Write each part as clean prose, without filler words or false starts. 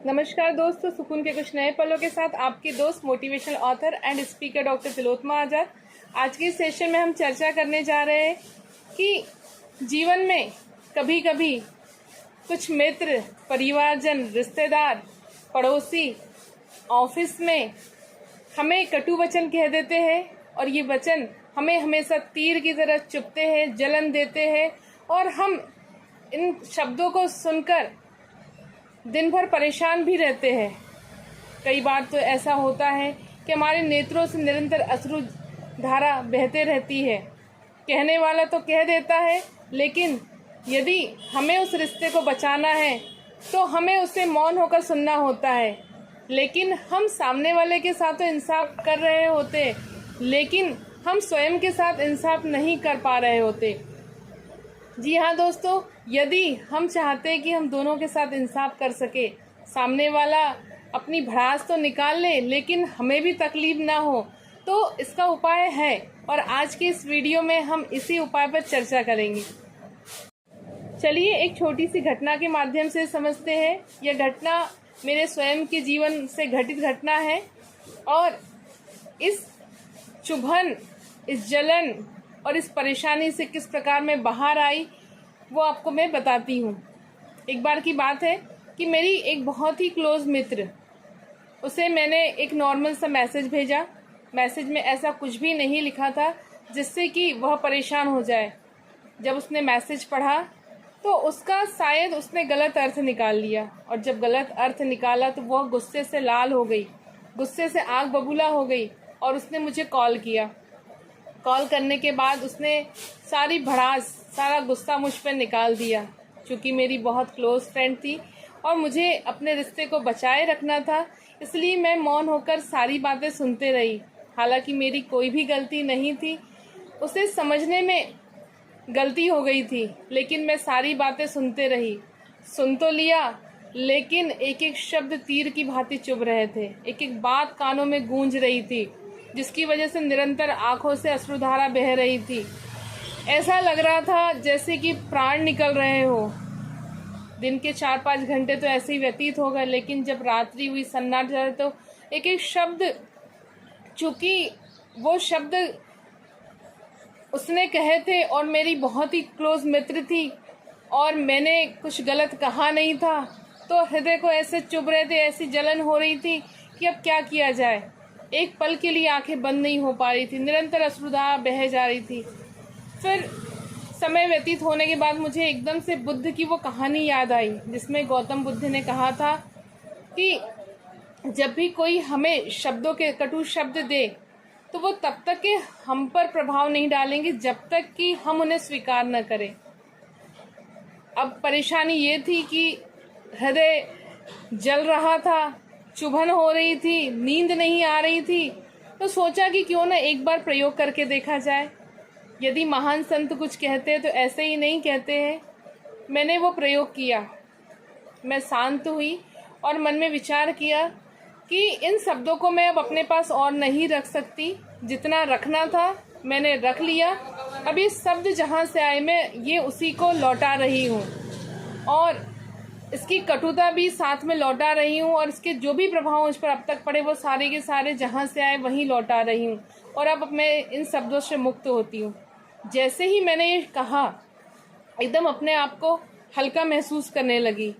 नमस्कार दोस्तों, सुकून के कुछ नए पलों के साथ आपके दोस्त motivational author and speaker doctor Tilottama Azad. आज के सेशन में हम चर्चा करने जा रहे हैं कि जीवन में कभी कभी कुछ मित्र, परिवारजन, रिश्तेदार, पड़ोसी, ऑफिस में हमें कटु वचन कह देते हैं और ये वचन हमें हमेशा तीर की तरह चुभते हैं, जलन देते हैं और हम इन शब्दों को सुनकर दिन भर परेशान भी रहते हैं। कई बार तो ऐसा होता है कि हमारे नेत्रों से निरंतर अश्रु धारा बहते रहती है। कहने वाला तो कह देता है, लेकिन यदि हमें उस रिश्ते को बचाना है तो हमें उसे मौन होकर सुनना होता है। लेकिन हम सामने वाले के साथ तो इंसाफ कर रहे होते, लेकिन हम स्वयं के साथ इंसाफ नहीं कर पा रहे होते। जी हाँ दोस्तों, यदि हम चाहते हैं कि हम दोनों के साथ इंसाफ कर सके, सामने वाला अपनी भड़ास तो निकाल ले लेकिन हमें भी तकलीफ ना हो, तो इसका उपाय है और आज की इस वीडियो में हम इसी उपाय पर चर्चा करेंगे। चलिए एक छोटी सी घटना के माध्यम से समझते हैं। यह घटना मेरे स्वयं के जीवन से घटित घटना है और इस चुभन, इस जलन और इस परेशानी से किस प्रकार मैं बाहर आई वो आपको मैं बताती हूँ। एक बार की बात है कि मेरी एक बहुत ही क्लोज मित्र, उसे मैंने एक नॉर्मल सा मैसेज भेजा। मैसेज में ऐसा कुछ भी नहीं लिखा था जिससे कि वह परेशान हो जाए। जब उसने मैसेज पढ़ा तो उसका शायद उसने गलत अर्थ निकाल लिया और जब गलत अर्थ निकाला तो वह गुस्से से लाल हो गई, गुस्से से आग बबूला हो गई और उसने मुझे कॉल किया। कॉल करने के बाद उसने सारी भड़ास, सारा गुस्सा मुझ पर निकाल दिया। चूँकि मेरी बहुत क्लोज फ्रेंड थी और मुझे अपने रिश्ते को बचाए रखना था, इसलिए मैं मौन होकर सारी बातें सुनते रही। हालांकि मेरी कोई भी गलती नहीं थी, उसे समझने में गलती हो गई थी, लेकिन मैं सारी बातें सुनते रही। सुन तो लिया, लेकिन एक एक शब्द तीर की भांति चुभ रहे थे। एक एक बात कानों में गूंज रही थी, जिसकी वजह से निरंतर आंखों से अश्रुधारा बह रही थी। ऐसा लग रहा था जैसे कि प्राण निकल रहे हो। दिन के 4-5 घंटे तो ऐसे ही व्यतीत हो गए, लेकिन जब रात्रि हुई, सन्नाटा, तो एक एक शब्द, चूंकि वो शब्द उसने कहे थे और मेरी बहुत ही क्लोज मित्र थी और मैंने कुछ गलत कहा नहीं था, तो हृदय को ऐसे चुभ रहे थे, ऐसी जलन हो रही थी कि अब क्या किया जाए। एक पल के लिए आंखें बंद नहीं हो पा रही थी, निरंतर अश्रुधारा बह जा रही थी। फिर समय व्यतीत होने के बाद मुझे एकदम से बुद्ध की वो कहानी याद आई, जिसमें गौतम बुद्ध ने कहा था कि जब भी कोई हमें शब्दों के कटु शब्द दे तो वो तब तक के हम पर प्रभाव नहीं डालेंगे जब तक कि हम उन्हें स्वीकार न करें। अब परेशानी ये थी कि हृदय जल रहा था, चुभन हो रही थी, नींद नहीं आ रही थी, तो सोचा कि क्यों ना एक बार प्रयोग करके देखा जाए। यदि महान संत कुछ कहते हैं तो ऐसे ही नहीं कहते हैं। मैंने वो प्रयोग किया। मैं शांत हुई और मन में विचार किया कि इन शब्दों को मैं अब अपने पास और नहीं रख सकती। जितना रखना था मैंने रख लिया। अब ये शब्द जहाँ से आए मैं ये उसी को लौटा रही हूँ और इसकी कटुता भी साथ में लौटा रही हूँ और इसके जो भी प्रभाव मुझ पर अब तक पड़े वो सारे के सारे जहाँ से आए वहीं लौटा रही हूँ और अब मैं इन शब्दों से मुक्त होती हूँ। जैसे ही मैंने ये कहा, एकदम अपने आप को हल्का महसूस करने लगी।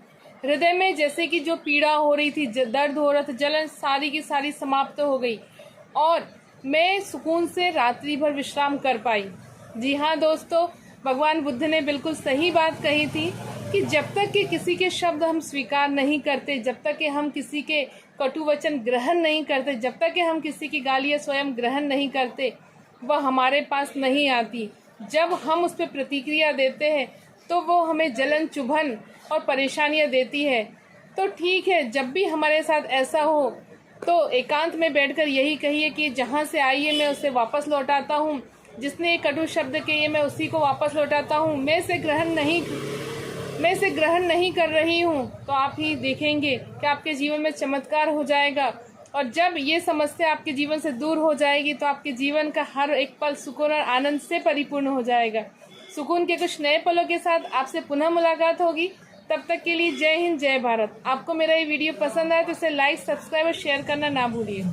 हृदय में जैसे कि जो पीड़ा हो रही थी, दर्द हो रहा था, जलन सारी की सारी समाप्त हो गई और मैं सुकून से रात्रि भर विश्राम कर पाई। जी हाँ दोस्तों, भगवान बुद्ध ने बिल्कुल सही बात कही थी कि जब तक कि किसी के शब्द हम स्वीकार नहीं करते, जब तक कि हम किसी के कटु वचन ग्रहण नहीं करते, जब तक कि हम किसी की गालियाँ स्वयं ग्रहण नहीं करते, वह हमारे पास नहीं आती। जब हम उस पर प्रतिक्रिया देते हैं तो वो हमें जलन, चुभन और परेशानियाँ देती है। तो ठीक है, जब भी हमारे साथ ऐसा हो तो एकांत में बैठकर यही कहिए कि जहाँ से आई है मैं उसे वापस लौटाता हूँ, जिसने ये कटु शब्द कहे मैं उसी को वापस लौटाता हूँ, मैं इसे ग्रहण नहीं कर रही हूँ। तो आप ही देखेंगे कि आपके जीवन में चमत्कार हो जाएगा और जब ये समस्या आपके जीवन से दूर हो जाएगी तो आपके जीवन का हर एक पल सुकून और आनंद से परिपूर्ण हो जाएगा। सुकून के कुछ नए पलों के साथ आपसे पुनः मुलाकात होगी। तब तक के लिए जय हिंद, जय भारत। आपको मेरा ये वीडियो पसंद आए तो इसे लाइक, सब्सक्राइब और शेयर करना ना भूलिए।